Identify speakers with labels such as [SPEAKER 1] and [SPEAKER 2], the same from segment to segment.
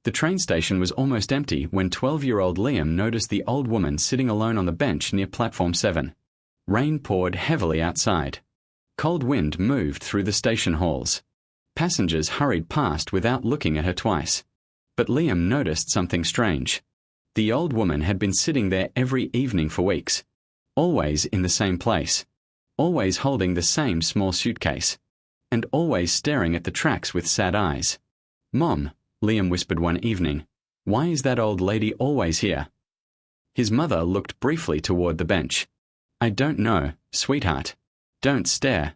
[SPEAKER 1] The train station was almost empty when 12-year-old Liam noticed the old woman sitting alone on the bench near platform 7. Rain poured heavily outside. Cold wind moved through the station halls. Passengers hurried past without looking at her twice. But Liam noticed something strange. The old woman had been sitting there every evening for weeks. Always in the same place. Always holding the same small suitcase. And always staring at the tracks with sad eyes. "Mom," Liam whispered one evening, "why is that old lady always here?" His mother looked briefly toward the bench. "I don't know, sweetheart. Don't stare."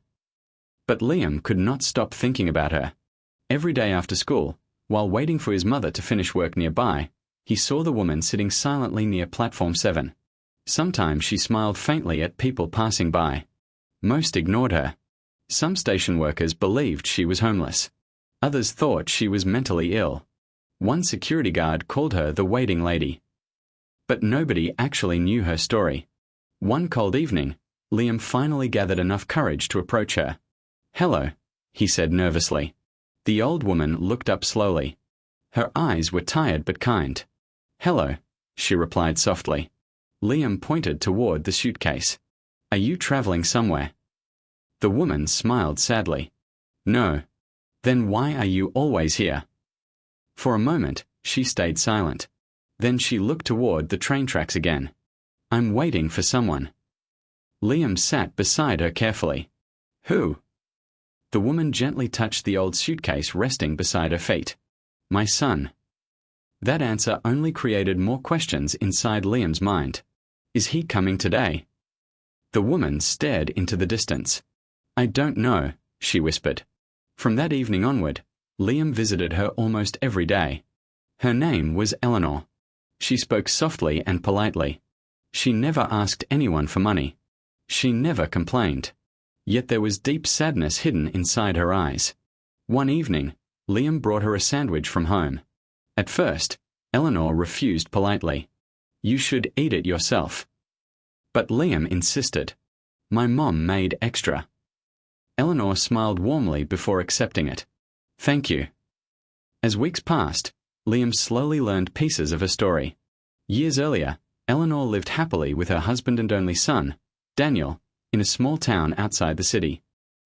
[SPEAKER 1] But Liam could not stop thinking about her. Every day after school, while waiting for his mother to finish work nearby, he saw the woman sitting silently near platform 7. Sometimes she smiled faintly at people passing by. Most ignored her. Some station workers believed she was homeless. Others thought she was mentally ill. One security guard called her the waiting lady. But nobody actually knew her story. One cold evening, Liam finally gathered enough courage to approach her. "Hello," he said nervously. The old woman looked up slowly. Her eyes were tired but kind. "Hello," she replied softly. Liam pointed toward the suitcase. "Are you traveling somewhere?" The woman smiled sadly. "No." "Then why are you always here?" For a moment, she stayed silent. Then she looked toward the train tracks again. "I'm waiting for someone." Liam sat beside her carefully. "Who?" The woman gently touched the old suitcase resting beside her feet. "My son." That answer only created more questions inside Liam's mind. Is he coming today? The woman stared into the distance. "I don't know," she whispered. From that evening onward, Liam visited her almost every day. Her name was Eleanor. She spoke softly and politely. She never asked anyone for money. She never complained. Yet there was deep sadness hidden inside her eyes. One evening, Liam brought her a sandwich from home. At first, Eleanor refused politely. "You should eat it yourself." But Liam insisted. "My mom made extra." Eleanor smiled warmly before accepting it. "Thank you." As weeks passed, Liam slowly learned pieces of her story. Years earlier, Eleanor lived happily with her husband and only son, Daniel, in a small town outside the city.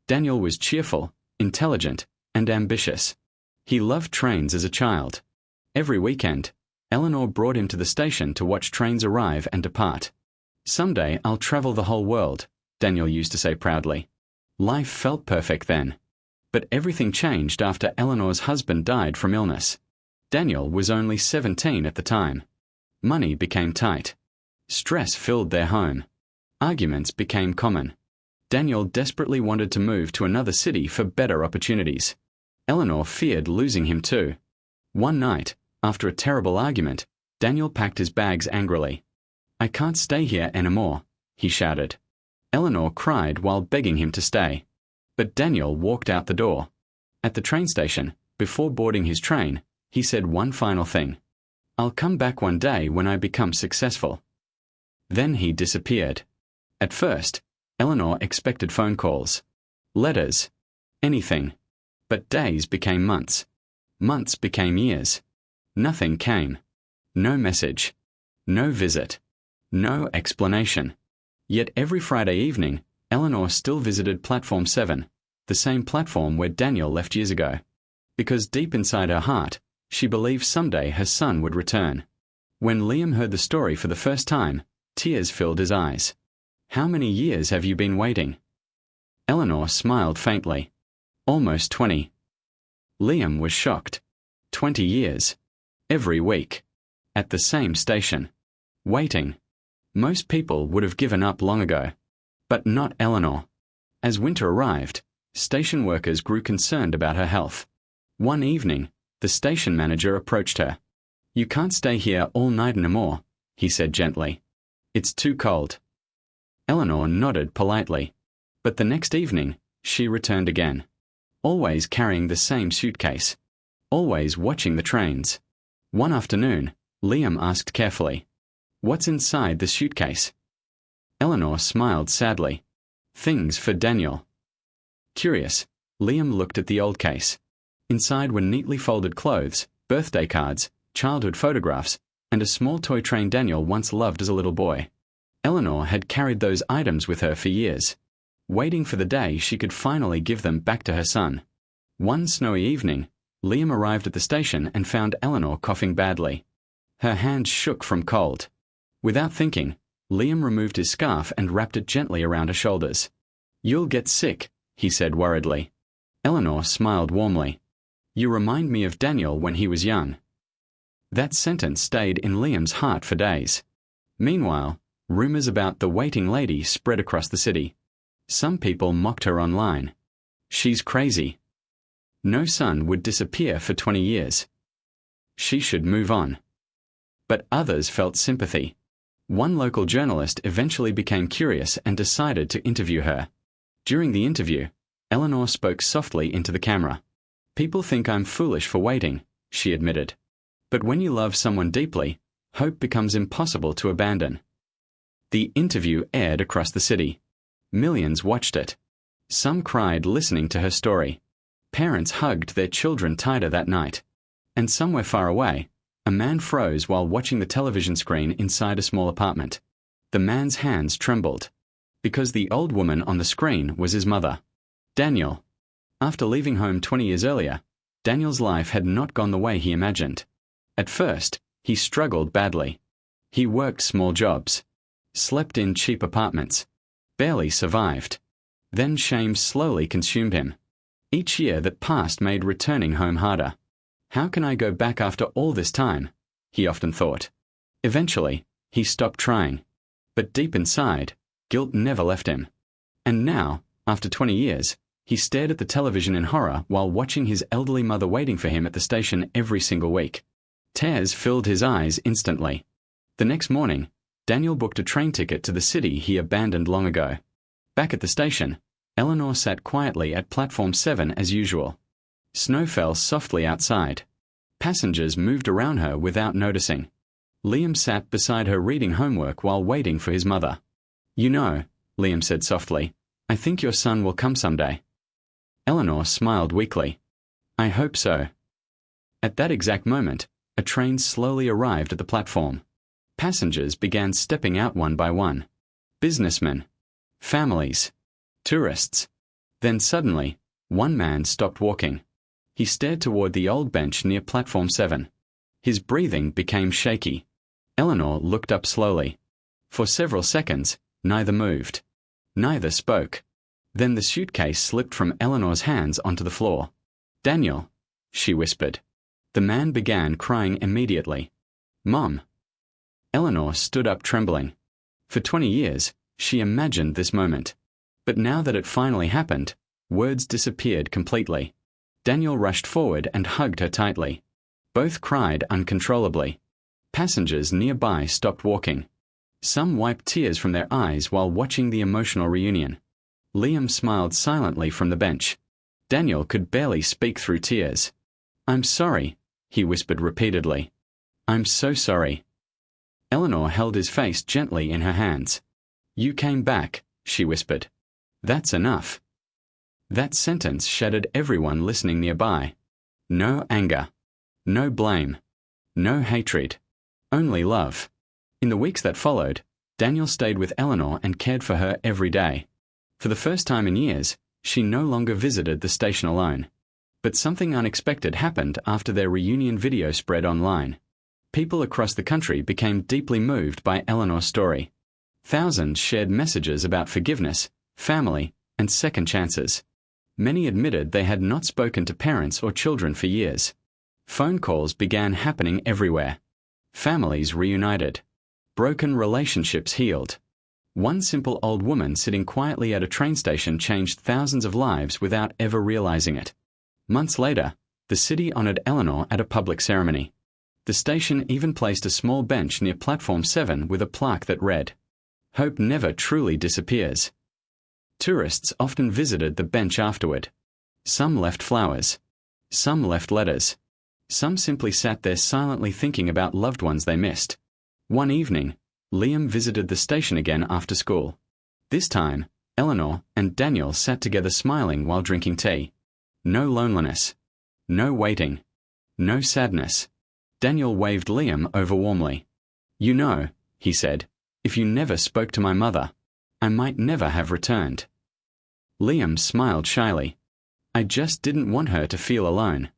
[SPEAKER 1] Daniel was cheerful, intelligent, and ambitious. He loved trains as a child. Every weekend, Eleanor brought him to the station to watch trains arrive and depart. "Someday I'll travel the whole world," Daniel used to say proudly. Life felt perfect then. But everything changed after Eleanor's husband died from illness. Daniel was only 17 at the time. Money became tight. Stress filled their home. Arguments became common. Daniel desperately wanted to move to another city for better opportunities. Eleanor feared losing him too. One night, after a terrible argument, Daniel packed his bags angrily. "I can't stay here anymore," he shouted. Eleanor cried while begging him to stay. But Daniel walked out the door. At the train station, before boarding his train, he said one final thing. "I'll come back one day when I become successful." Then he disappeared. At first, Eleanor expected phone calls, letters, anything. But days became months. Months became years. Nothing came. No message. No visit. No explanation. Yet every Friday evening, Eleanor still visited Platform 7, the same platform where Daniel left years ago. Because deep inside her heart, she believed someday her son would return. When Liam heard the story for the first time, tears filled his eyes. "How many years have you been waiting?" Eleanor smiled faintly. "Almost 20. Liam was shocked. 20 years. Every week. At the same station. Waiting. Most people would have given up long ago. But not Eleanor. As winter arrived, station workers grew concerned about her health. One evening, the station manager approached her. "You can't stay here all night anymore," he said gently. "It's too cold." Eleanor nodded politely. But the next evening, she returned again. Always carrying the same suitcase. Always watching the trains. One afternoon, Liam asked carefully, "What's inside the suitcase?" Eleanor smiled sadly. "Things for Daniel." Curious, Liam looked at the old case. Inside were neatly folded clothes, birthday cards, childhood photographs, and a small toy train Daniel once loved as a little boy. Eleanor had carried those items with her for years, waiting for the day she could finally give them back to her son. One snowy evening, Liam arrived at the station and found Eleanor coughing badly. Her hands shook from cold. Without thinking, Liam removed his scarf and wrapped it gently around her shoulders. "You'll get sick," he said worriedly. Eleanor smiled warmly. "You remind me of Daniel when he was young." That sentence stayed in Liam's heart for days. Meanwhile, rumors about the waiting lady spread across the city. Some people mocked her online. "She's crazy. No son would disappear for 20 years. She should move on." But others felt sympathy. One local journalist eventually became curious and decided to interview her. During the interview, Eleanor spoke softly into the camera. "People think I'm foolish for waiting," she admitted. "But when you love someone deeply, hope becomes impossible to abandon." The interview aired across the city. Millions watched it. Some cried listening to her story. Parents hugged their children tighter that night. And somewhere far away, a man froze while watching the television screen inside a small apartment. The man's hands trembled, because the old woman on the screen was his mother, Daniel. After leaving home 20 years earlier, Daniel's life had not gone the way he imagined. At first, he struggled badly. He worked small jobs, slept in cheap apartments, barely survived. Then shame slowly consumed him. Each year that passed made returning home harder. "How can I go back after all this time?" he often thought. Eventually, he stopped trying. But deep inside, guilt never left him. And now, after 20 years, he stared at the television in horror while watching his elderly mother waiting for him at the station every single week. Tears filled his eyes instantly. The next morning, Daniel booked a train ticket to the city he abandoned long ago. Back at the station, Eleanor sat quietly at platform 7 as usual. Snow fell softly outside. Passengers moved around her without noticing. Liam sat beside her reading homework while waiting for his mother. "You know," Liam said softly, "I think your son will come someday." Eleanor smiled weakly. "I hope so." At that exact moment, a train slowly arrived at the platform. Passengers began stepping out one by one. Businessmen, families, tourists. Then suddenly, one man stopped walking. He stared toward the old bench near platform 7. His breathing became shaky. Eleanor looked up slowly. For several seconds, neither moved. Neither spoke. Then the suitcase slipped from Eleanor's hands onto the floor. "Daniel," she whispered. The man began crying immediately. "Mom." Eleanor stood up trembling. For 20 years, she imagined this moment. But now that it finally happened, words disappeared completely. Daniel rushed forward and hugged her tightly. Both cried uncontrollably. Passengers nearby stopped walking. Some wiped tears from their eyes while watching the emotional reunion. Liam smiled silently from the bench. Daniel could barely speak through tears. "I'm sorry," he whispered repeatedly. "I'm so sorry." Eleanor held his face gently in her hands. "You came back," she whispered. "That's enough." That sentence shattered everyone listening nearby. No anger. No blame. No hatred. Only love. In the weeks that followed, Daniel stayed with Eleanor and cared for her every day. For the first time in years, she no longer visited the station alone. But something unexpected happened after their reunion video spread online. People across the country became deeply moved by Eleanor's story. Thousands shared messages about forgiveness, family, and second chances. Many admitted they had not spoken to parents or children for years. Phone calls began happening everywhere. Families reunited. Broken relationships healed. One simple old woman sitting quietly at a train station changed thousands of lives without ever realizing it. Months later, the city honored Eleanor at a public ceremony. The station even placed a small bench near platform 7 with a plaque that read, "Hope never truly disappears." Tourists often visited the bench afterward. Some left flowers. Some left letters. Some simply sat there silently thinking about loved ones they missed. One evening, Liam visited the station again after school. This time, Eleanor and Daniel sat together smiling while drinking tea. No loneliness. No waiting. no sadness. Daniel waved Liam over warmly. "You know," he said, "if you never spoke to my mother, I might never have returned." Liam smiled shyly. "I just didn't want her to feel alone."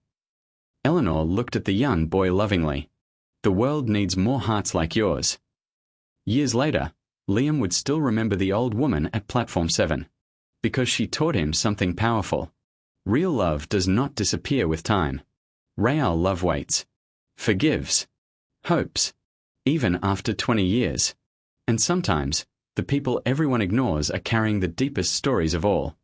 [SPEAKER 1] Eleanor looked at the young boy lovingly. "The world needs more hearts like yours." Years later, Liam would still remember the old woman at Platform 7, because she taught him something powerful. Real love does not disappear with time. Real love waits, forgives, hopes, even after 20 years. And sometimes, the people everyone ignores are carrying the deepest stories of all.